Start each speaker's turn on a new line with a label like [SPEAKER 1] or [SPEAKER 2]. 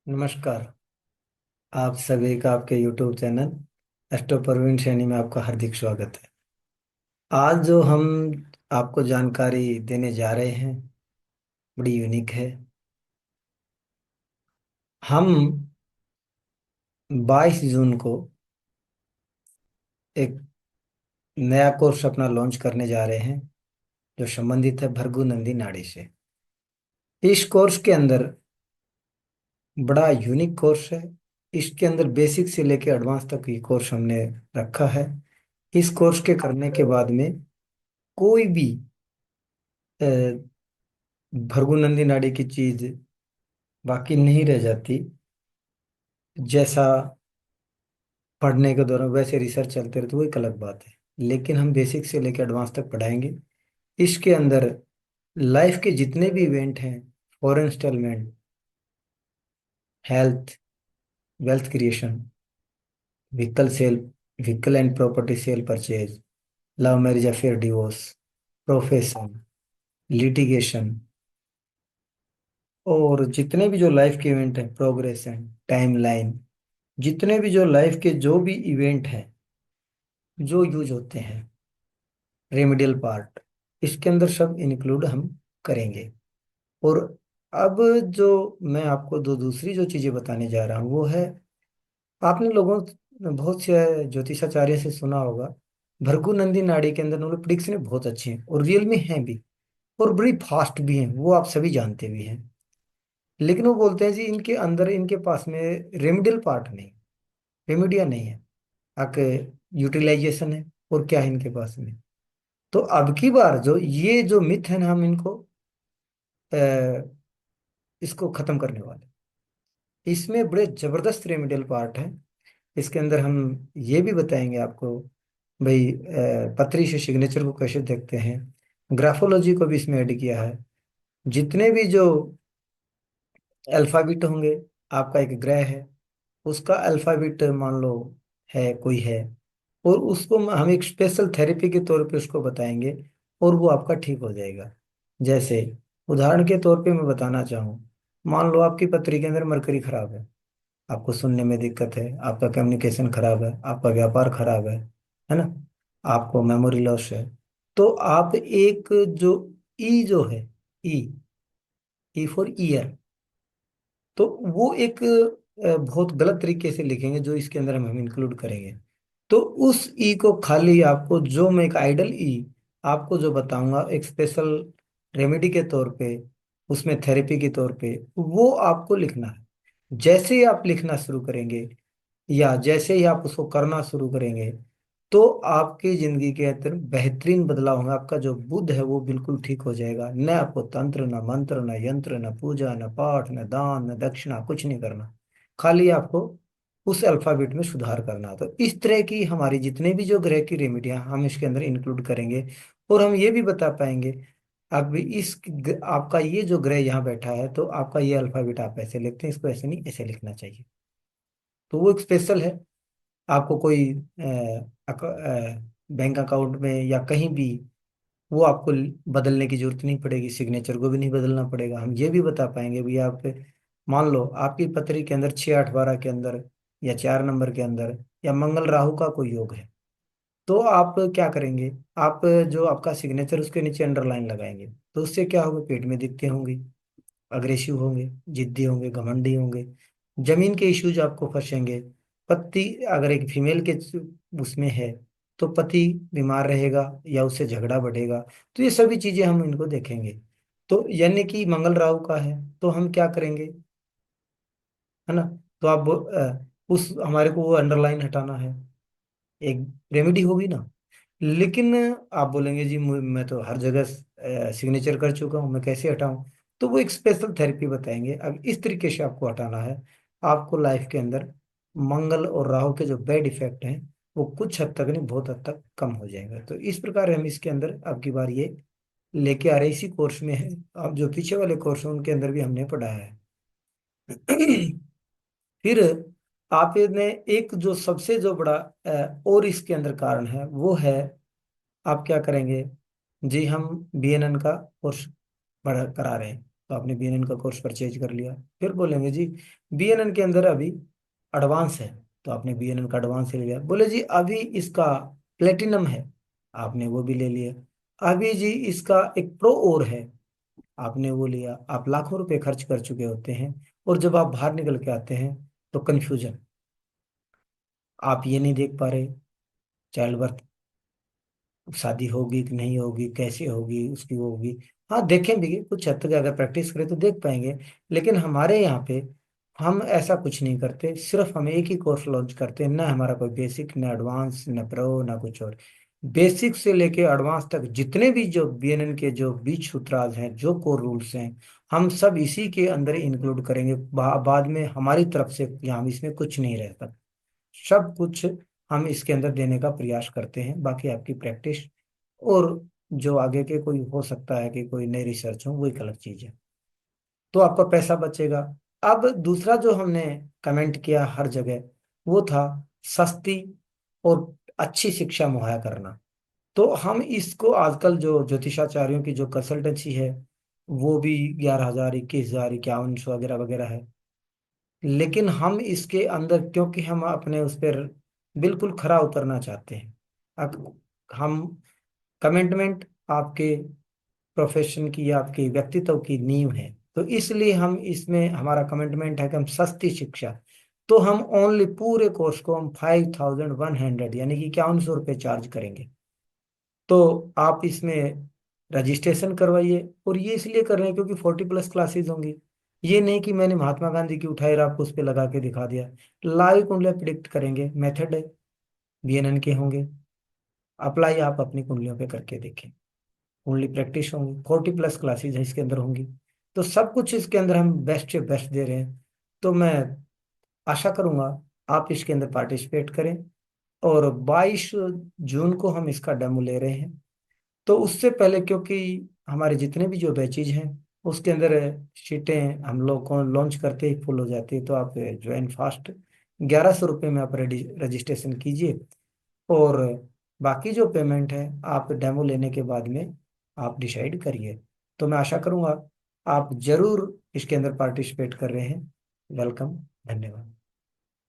[SPEAKER 1] नमस्कार। आप सभी का आपके YouTube channel astro Parveen Saini में आपका हार्दिक स्वागत है। आज जो हम आपको जानकारी देने जा रहे हैं बड़ी यूनिक है। हम 22 जून को एक नया कोर्स अपना लॉन्च करने जा रहे हैं जो संबंधित है भृगु नंदी नाड़ी से। इस कोर्स के अंदर बड़ा यूनिक कोर्स है। इसके अंदर बेसिक से लेकर एडवांस तक ये कोर्स हमने रखा है। इस कोर्स के करने के बाद में कोई भी भृगु नाड़ी की चीज बाकी नहीं रह जाती। जैसा पढ़ने के दौरान वैसे रिसर्च चलते रहते वो एक अलग बात है, लेकिन हम बेसिक से लेकर एडवांस तक पढ़ाएंगे। इसके अंदर लाइफ के जितने भी इवेंट हैं, foreign settlement, health, wealth creation, vehicle sale, vehicle and property sale purchase, love marriage affair divorce, profession, litigation, और जितने भी जो लाइफ के इवेंट हैं, प्रोग्रेशन, टाइमलाइन, जितने भी जो लाइफ के जो भी इवेंट हैं जो यूज होते हैं, रेमेडियल पार्ट, इसके अंदर सब इंक्लूड हम करेंगे। और अब जो मैं आपको दो दूसरी जो चीजें बताने जा रहा हूँ वो है, आपने लोगों बहुत से ज्योतिषाचार्य से सुना होगा भृगु नंदी नाड़ी के अंदर उन्होंने प्रिडिक्शन बहुत अच्छी हैं और रियल में हैं भी, और बड़ी फास्ट भी हैं, वो आप सभी जानते भी हैं। लेकिन वो बोलते हैं जी इनके अंदर इनके पास में रेमेडियल पार्ट नहीं, रेमेडिया नहीं है, आके यूटिलाइजेशन है, और क्या है इनके पास में। तो अब की बार जो ये जो मिथ है ना, हम इनको इसको खत्म करने वाले। इसमें बड़े जबरदस्त रेमेडियल पार्ट है। इसके अंदर हम ये भी बताएंगे आपको भाई पथरी से सिग्नेचर को कैसे देखते हैं। ग्राफोलॉजी को भी इसमें ऐड किया है। जितने भी जो अल्फाबेट होंगे, आपका एक ग्रह है, उसका अल्फाबेट मान लो है कोई है, और उसको हम एक स्पेशल थेरेपी के तौर पे उसको बताएंगे, और वो आपका ठीक हो जाएगा। जैसे उदाहरण के तौर पे मैं बताना चाहूँ, मान लो आपकी पत्री के अंदर मरकरी खराब है, आपको सुनने में दिक्कत है, आपका कम्युनिकेशन खराब है, आपका व्यापार खराब है ना, आपको मेमोरी लॉस है, तो आप एक जो ई जो है, ई, ई फॉर ईयर, तो वो एक बहुत गलत तरीके से लिखेंगे जो इसके अंदर हम इंक्लूड करेंगे। तो उस ई को खाली आपको, जो मैं एक आइडल ई आपको जो बताऊंगा एक स्पेशल रेमेडी के तौर पे, उसमें थेरेपी के तौर पे, वो आपको लिखना है। जैसे ही आप लिखना शुरू करेंगे या जैसे ही आप उसको करना शुरू करेंगे, तो आपकी जिंदगी के अंदर बेहतरीन बदलाव होगा। आपका जो बुद्ध है वो बिल्कुल ठीक हो जाएगा। न आपको तंत्र, न मंत्र, न यंत्र, न पूजा, न पाठ, न दान, न दक्षिणा, कुछ नहीं करना। खाली आपको उस अल्फाबेट में सुधार करना। तो इस तरह की हमारी जितने भी जो ग्रह की रेमेडियां हम इसके अंदर इंक्लूड करेंगे। और हम ये भी बता पाएंगे, अब आपका ये जो ग्रह यहाँ बैठा है, तो आपका ये अल्फाबेट आप ऐसे लिखते हैं, इसको ऐसे नहीं ऐसे लिखना चाहिए। तो वो एक स्पेशल है। आपको कोई बैंक अकाउंट में या कहीं भी वो आपको बदलने की जरूरत नहीं पड़ेगी, सिग्नेचर को भी नहीं बदलना पड़ेगा। हम ये भी बता पाएंगे भी आप, मान लो आपकी पत्री के अंदर 6 8 12 के अंदर या 4 नंबर के अंदर या मंगल राहु का कोई योग है, तो आप क्या करेंगे, आप जो आपका सिग्नेचर उसके नीचे अंडरलाइन लगाएंगे, तो उससे क्या होगा, पेट में दिक्कतें होंगी, अग्रेसिव होंगे, जिद्दी होंगे, घमंडी होंगे, जमीन के इश्यूज आपको फंसेंगे। पति अगर एक फीमेल के उसमें है, तो पति बीमार रहेगा या उससे झगड़ा बढ़ेगा। तो ये सभी चीजें हम इनको देखेंगे। तो यानी कि मंगल राहु का है, तो हम क्या करेंगे, है ना। तो आप उस हमारे को वो अंडरलाइन हटाना है, एक रेमेडी होगी ना। लेकिन आप बोलेंगे जी मैं तो हर जगह सिग्नेचर कर चुका हूँ, मैं कैसे हटाऊं। तो वो एक स्पेशल थेरेपी बताएंगे। अब इस तरीके से आपको हटाना है। आपको लाइफ के अंदर मंगल और राहु के जो बैड इफेक्ट हैं वो कुछ हद तक नहीं, बहुत हद तक कम हो जाएगा। तो इस प्रकार हम इसके अंदर अब की बार ये लेके आ रहे, इसी कोर्स में है। अब जो पीछे वाले कोर्स हैं उनके अंदर भी हमने पढ़ाया है। फिर आपने एक जो सबसे जो बड़ा और इसके अंदर कारण है वो है, आप क्या करेंगे जी, हम बीएनएन का कोर्स बढ़ा करा रहे हैं। तो आपने बीएनएन का कोर्स परचेज कर लिया। फिर बोलेंगे जी बीएनएन के अंदर अभी एडवांस है, तो आपने बीएनएन का एडवांस ले लिया। बोले जी अभी इसका प्लेटिनम है, आपने वो भी ले लिया। अभी जी इसका एक प्रो और है, आपने वो लिया। आप लाखों रुपए खर्च कर चुके होते हैं, और जब आप बाहर निकल के आते हैं तो कंफ्यूजन, आप ये नहीं देख पा रहे चाइल्ड बर्थ, शादी होगी कि नहीं होगी, कैसे होगी, उसकी वो होगी। हाँ देखेंगे कुछ हद तक, अगर प्रैक्टिस करें तो देख पाएंगे। लेकिन हमारे यहाँ पे हम ऐसा कुछ नहीं करते, सिर्फ हम एक ही कोर्स लॉन्च करते हैं, ना हमारा कोई बेसिक, ना एडवांस, ना प्रो, ना कुछ और। बेसिक से लेके एडवांस तक जितने भी जो बीएनएन के जो बीज सूत्राज हैं, जो कोर रूल्स हैं, हम सब इसी के अंदर इंक्लूड करेंगे। बाद में हमारी तरफ से यहाँ इसमें कुछ नहीं रहता, सब कुछ हम इसके अंदर देने का प्रयास करते हैं। बाकी आपकी प्रैक्टिस और जो आगे के कोई हो सकता है कि कोई नई रिसर्च हो, वो एक अलग चीज है। तो आपका पैसा बचेगा। अब दूसरा जो हमने कमेंट किया हर जगह, वो था सस्ती और अच्छी शिक्षा मुहैया करना। तो हम इसको आजकल जो ज्योतिषाचार्यों की जो कंसल्टेंसी है, वो भी 11,000, 21,000, 5100 वगैरह वगैरह है। लेकिन हम इसके अंदर, क्योंकि हम अपने उस पर बिल्कुल खरा उतरना चाहते हैं, हम कमिटमेंट आपके प्रोफेशन की या आपके व्यक्तित्व की नींव है, तो इसलिए हम इसमें हमारा कमिटमेंट है कि हम सस्ती शिक्षा, तो हम ओनली पूरे कोर्स को हम 5,100 यानी कि 5100 रुपये चार्ज करेंगे। तो आप इसमें रजिस्ट्रेशन करवाइए। और ये इसलिए कर रहे हैं क्योंकि 40+ क्लासेस होंगी। ये नहीं कि मैंने महात्मा गांधी की उठाई और आपको उस पर लगा के दिखा दिया। लाइव कुंडलियां प्रिडिक्ट करेंगे, मेथड है, बीएनएन के होंगे, अप्लाई आप अपनी कुंडलियों पे करके देखें। ओनली प्रैक्टिस होंगी, 40+ क्लासेज है इसके अंदर होंगी। तो सब कुछ इसके अंदर हम बेस्ट से बेस्ट दे रहे हैं। तो मैं आशा करूंगा आप इसके अंदर पार्टिसिपेट करें। और 22 जून को हम इसका डेमो ले रहे हैं। तो उससे पहले, क्योंकि हमारे जितने भी जो बैचेज हैं उसके अंदर सीटें हम लोग को लॉन्च करते ही फुल हो जाती है, तो आप ज्वाइन फास्ट। 1100 रुपये में आप रजिस्ट्रेशन कीजिए, और बाकी जो पेमेंट है आप डेमो लेने के बाद में आप डिसाइड करिए। तो मैं आशा करूंगा आप जरूर इसके अंदर पार्टिसिपेट कर रहे हैं। वेलकम, धन्यवाद।